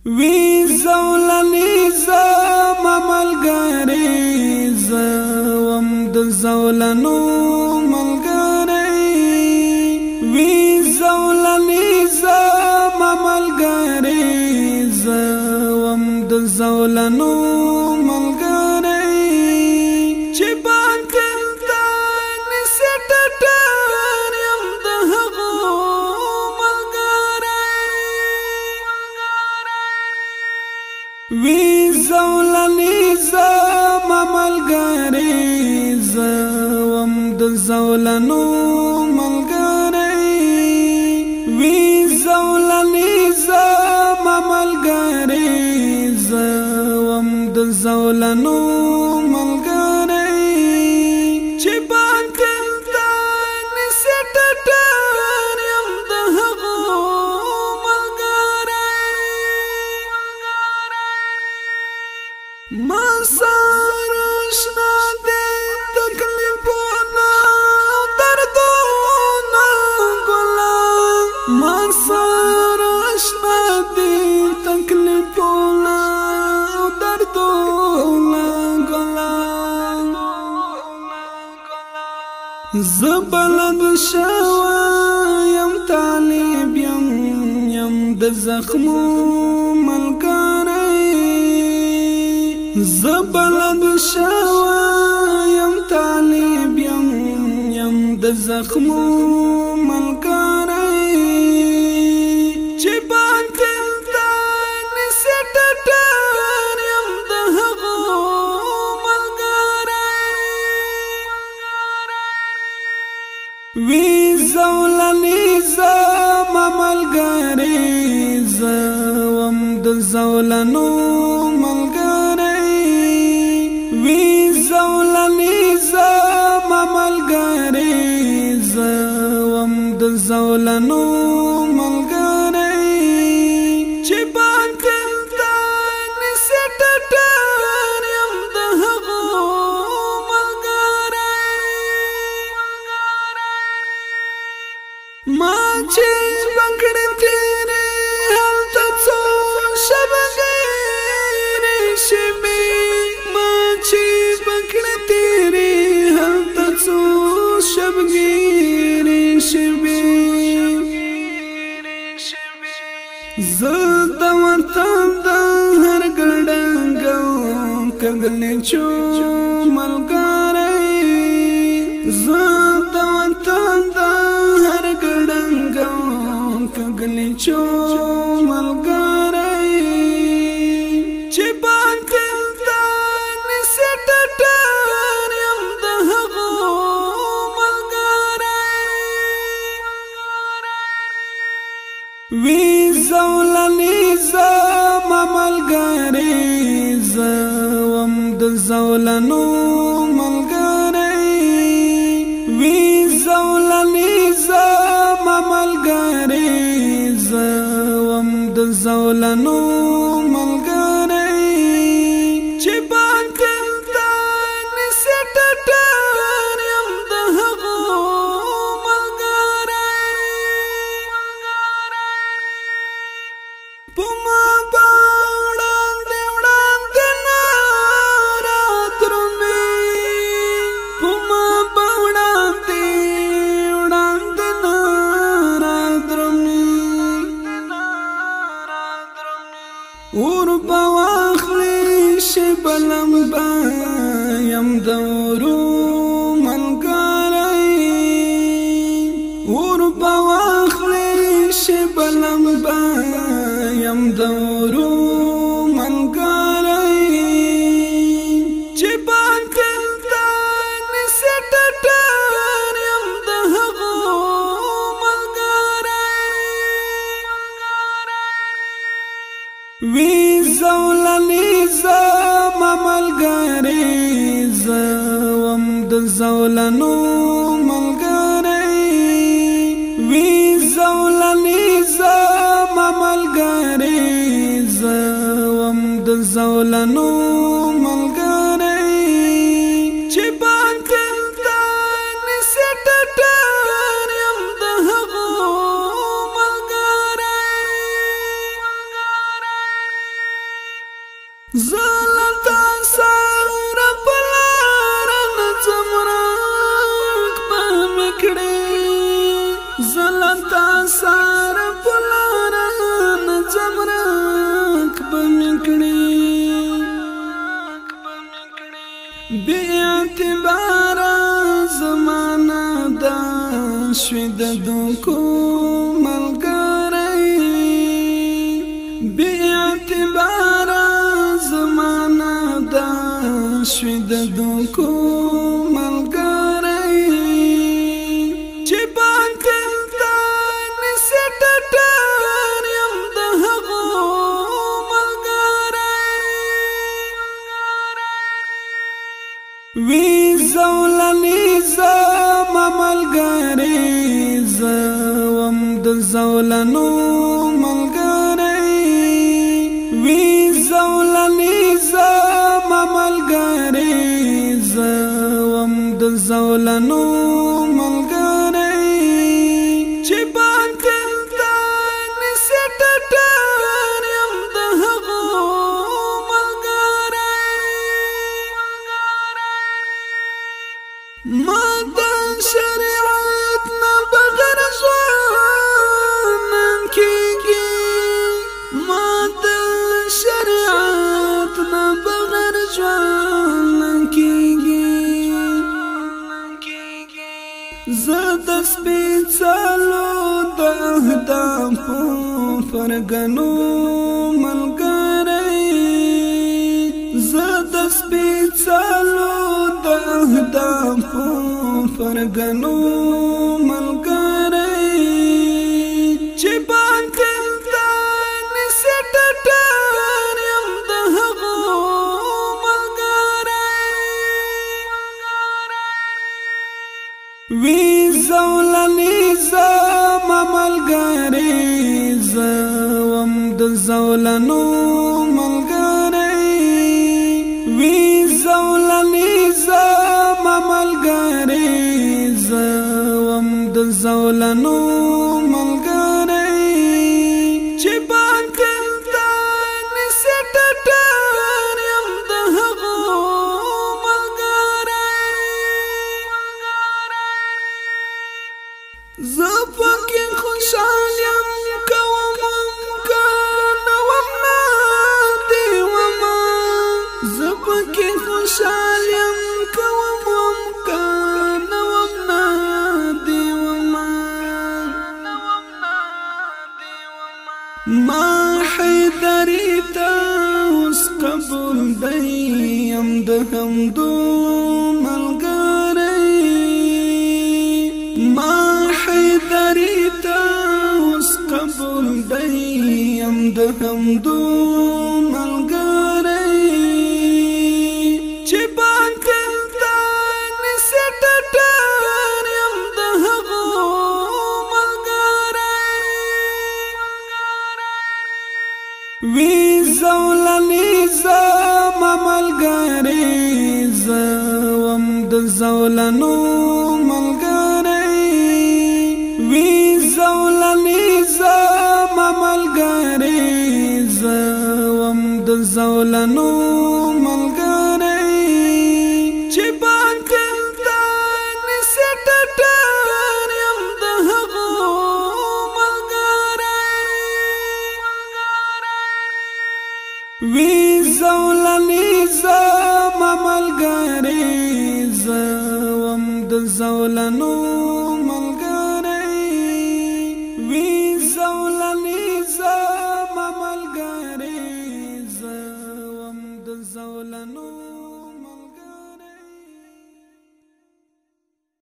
وی زولنی زما ملګری زوم د زولنو ملګری وی زولنی زما ملګری زوم د زولنو ملګری چې باندې د نسټ ټر یم د هغو وی زولنی زما ملګری زوم د زولنو ملګری وی زولنی زما ملګری زوم د زولنو ملګری چې باندې د نسټ ټر یم د هغو ما سره اشنا دي تکلیفونه دردونه ګلان ما سره اشنا دي تکلیفونه دردونه ګلان زبلد شوایم طالب یم د زخمو ملګری زبلد شوایم طالب یم د زخمو ملګری چې باندې د نسټ ټر یم د هغو ملګری وی زولنی زما ملګری زوم د زولنو زولنی زما ملګری زوم د زولنو ملګری چې باندې د نسټ ټر یم د هغو ملګری ما چې بنګړې تیرې هلته څو شبګیرې شمې ما چې شبگیری شبی زد وطن دا هر گردنگو کگلی چو ملګری زد وطن دا هر گردنگو کگلی چو ملګری چې باندې د نسټ ټر یم د هغو وی زولنی زما ملګری زوم د زولنو ملګری وی زولنی زما ملګری زوم د زولنو ملګری چې باندې د نسټ ټر یم د هغو پما باوړاندې وړاندې راترومې پما باوړاندې وړاندې راترومې اور په واخلې شي بلم با یم د ورو ملګری اور په واخلې شي بلم با یم د ورو ملګری چې باندې د نسټ ټر یم د هغو ملګری وی زولنی زما ملګری زوم د زولنو ملګری وی زولنی زما ملګری زوم د زولنو ملګری چې باندې د نسټ ټر یم د هغو ملګری زلتا سار پلار نظم راک پمکڑی زلتا سار پلار نظم راک پمکڑی بی اعتبارا زمانہ دا شوید دوکو ملگاری بی اعتبارا زمانہ دا شوید دوکو ملگاری چی باطل دا نسی ٹٹار یم دا حقو وی زولنی زم ملګری زوم د زولنو ملګری وی زولنی زم ملګری زوم د زولنو ملګری چې باطل دا نسی ټټار یم د هغو ما د شریعت نه بغیر ژوند کیږي ما د شریعت نه بغیر ژوند کیږي زه د سپېڅلو د اهدافو فرګنو ملګری زه د سپېڅلو اهدافو فرګنو ملګری چې باطل دا نسی ټټار یم د هغو ملګری وی زولنی زم ملګری زوم د زولنو ملګری وی زولنی زم ملګری زوم د زولنو ملګری چې باطل دا نسی ټټار یم د هغو ملګری زه پکې خوشحال یم کوم کنه وما دی وما زه پکې خوشحال یم ما حیدری تا اوس قبول دیم د همدو ملګری ما حیدری تا اوس قبول دیم د همدو ملګری چې باطل دا نسی ټټار یم د هغو وی زولنی زم ملګری زوم د زولنو ملګری وی زولنی زم ملګری زوم د زولنو ملګری چې باطل دا نسی ټټار یم د هغو وی زولنی زم ملګری زوم د زولنو ملګری وی زولنی زم ملګری زوم د زولنو